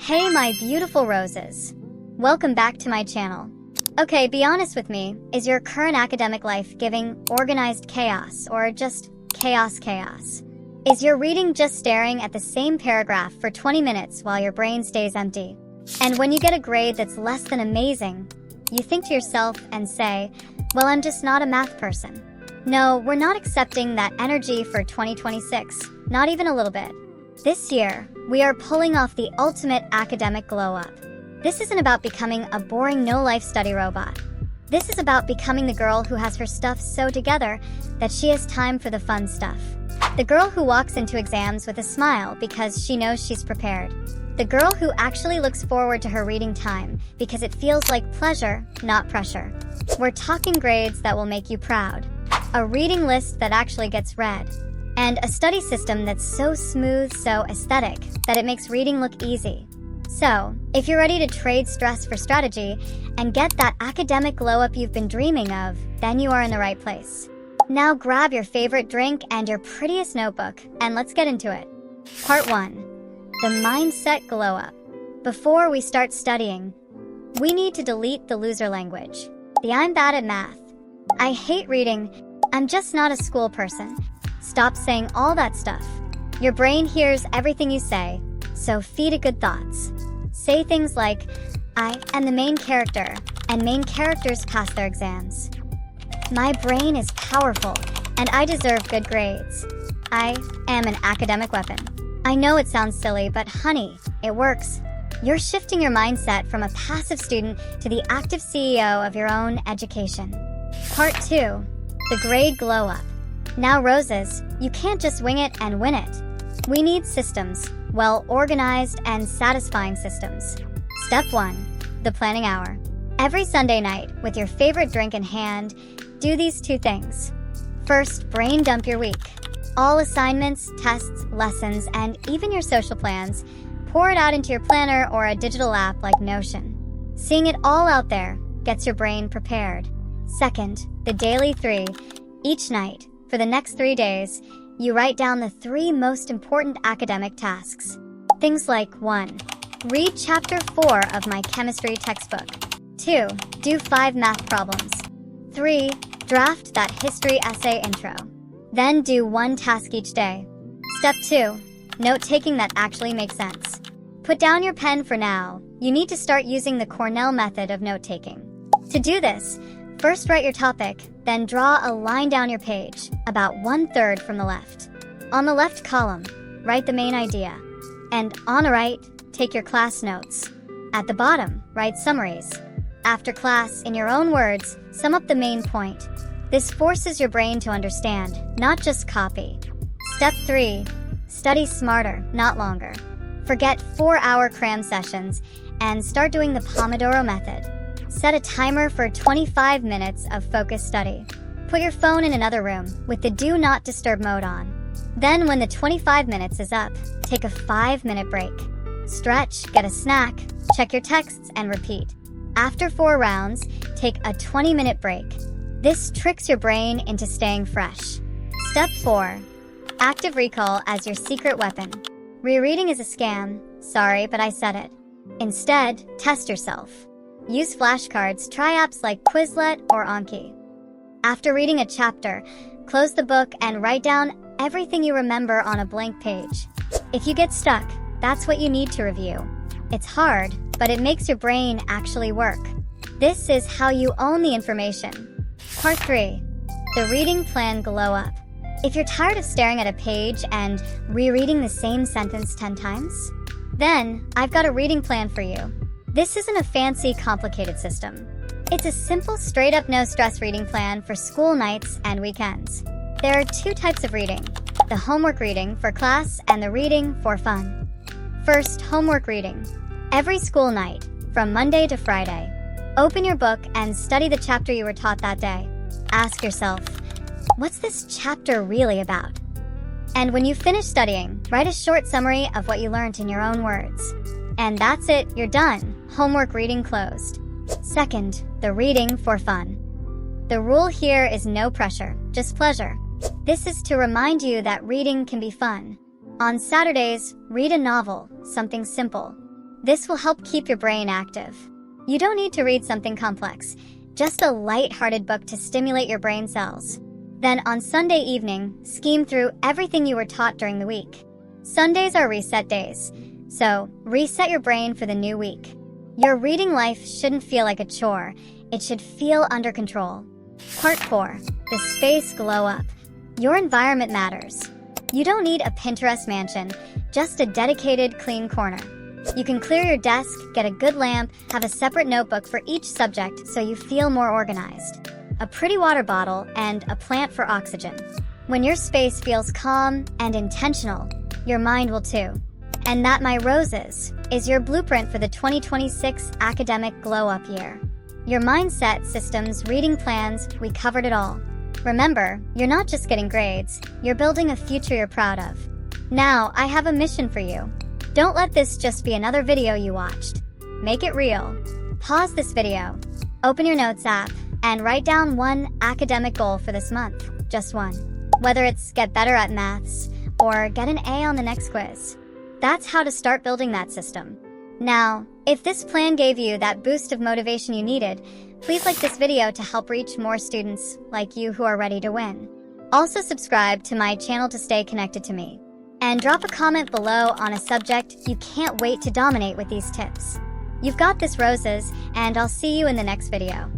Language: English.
Hey my beautiful roses. Welcome back to my channel. Okay, be honest with me, is your current academic life giving organized chaos or just chaos? Is your reading just staring at the same paragraph for 20 minutes while your brain stays empty? And when you get a grade that's less than amazing, you think to yourself and say, well, I'm just not a math person. No, we're not accepting that energy for 2026, not even a little bit. This year, we are pulling off the ultimate academic glow-up. This isn't about becoming a boring no-life study robot. This is about becoming the girl who has her stuff so together that she has time for the fun stuff. The girl who walks into exams with a smile because she knows she's prepared. The girl who actually looks forward to her reading time because it feels like pleasure, not pressure. We're talking grades that will make you proud, a reading list that actually gets read, and a study system that's so smooth, so aesthetic, that it makes reading look easy. So, if you're ready to trade stress for strategy and get that academic glow-up you've been dreaming of, then you are in the right place. Now grab your favorite drink and your prettiest notebook, and let's get into it. Part 1. The Mindset Glow-Up. Before we start studying, we need to delete the loser language. The I'm bad at math. I hate reading. I'm just not a school person. Stop saying all that stuff. Your brain hears everything you say, so feed it good thoughts. Say things like, I am the main character, and main characters pass their exams. My brain is powerful, and I deserve good grades. I am an academic weapon. I know it sounds silly, but honey, it works. You're shifting your mindset from a passive student to the active CEO of your own education. Part 2. The grade glow-up. Now roses, you can't just wing it and win it. We need systems, well-organized and satisfying systems. Step 1. The planning hour. Every Sunday night, with your favorite drink in hand, do these 2 things. First, brain dump your week. All assignments, tests, lessons, and even your social plans, pour it out into your planner or a digital app like Notion. Seeing it all out there gets your brain prepared. Second, the daily 3. Each night, for the next 3 days, you write down the 3 most important academic tasks. Things like 1. Read chapter 4 of my chemistry textbook. 2. Do 5 math problems. 3. Draft that history essay intro. Then do 1 task each day. Step 2. Note-taking that actually makes sense. Put down your pen for now. You need to start using the Cornell method of note-taking. To do this, first write your topic, then draw a line down your page, about 1/3 from the left. On the left column, write the main idea. And on the right, take your class notes. At the bottom, write summaries. After class, in your own words, sum up the main point. This forces your brain to understand, not just copy. Step 3. Study smarter, not longer. Forget 4-hour cram sessions and start doing the Pomodoro method. Set a timer for 25 minutes of focused study. Put your phone in another room with the Do Not Disturb mode on. Then when the 25 minutes is up, take a 5-minute break. Stretch, get a snack, check your texts, and repeat. After 4 rounds, take a 20-minute break. This tricks your brain into staying fresh. Step 4. Active recall as your secret weapon. Rereading is a scam. Sorry, but I said it. Instead, test yourself. Use flashcards, try apps like Quizlet or Anki. After reading a chapter, close the book and write down everything you remember on a blank page. If you get stuck, that's what you need to review. It's hard, but it makes your brain actually work. This is how you own the information. Part 3. The reading plan glow-up. If you're tired of staring at a page and rereading the same sentence 10 times, then I've got a reading plan for you. This isn't a fancy, complicated system. It's a simple, straight-up, no-stress reading plan for school nights and weekends. There are 2 types of reading: the homework reading for class and the reading for fun. First, homework reading. Every school night, from Monday to Friday, open your book and study the chapter you were taught that day. Ask yourself, what's this chapter really about? And when you finish studying, write a short summary of what you learned in your own words. And that's it, you're done. Homework reading closed. Second, the reading for fun. The rule here is no pressure, just pleasure. This is to remind you that reading can be fun. On Saturdays, read a novel, something simple. This will help keep your brain active. You don't need to read something complex, just a light-hearted book to stimulate your brain cells. Then on Sunday evening, scheme through everything you were taught during the week. Sundays are reset days, so reset your brain for the new week. Your reading life shouldn't feel like a chore, it should feel under control. Part 4. The Space Glow Up. Your environment matters. You don't need a Pinterest mansion, just a dedicated, clean corner. You can clear your desk, get a good lamp, have a separate notebook for each subject so you feel more organized. A pretty water bottle, and a plant for oxygen. When your space feels calm and intentional, your mind will too. And that, my roses, is your blueprint for the 2026 academic glow-up year. Your mindset, systems, reading plans, we covered it all. Remember, you're not just getting grades, you're building a future you're proud of. Now, I have a mission for you. Don't let this just be another video you watched. Make it real. Pause this video, open your notes app, and write down one academic goal for this month. Just one. Whether it's get better at maths or get an A on the next quiz. That's how to start building that system. Now, if this plan gave you that boost of motivation you needed, please like this video to help reach more students like you who are ready to win. Also subscribe to my channel to stay connected to me. And drop a comment below on a subject you can't wait to dominate with these tips. You've got this, roses, and I'll see you in the next video.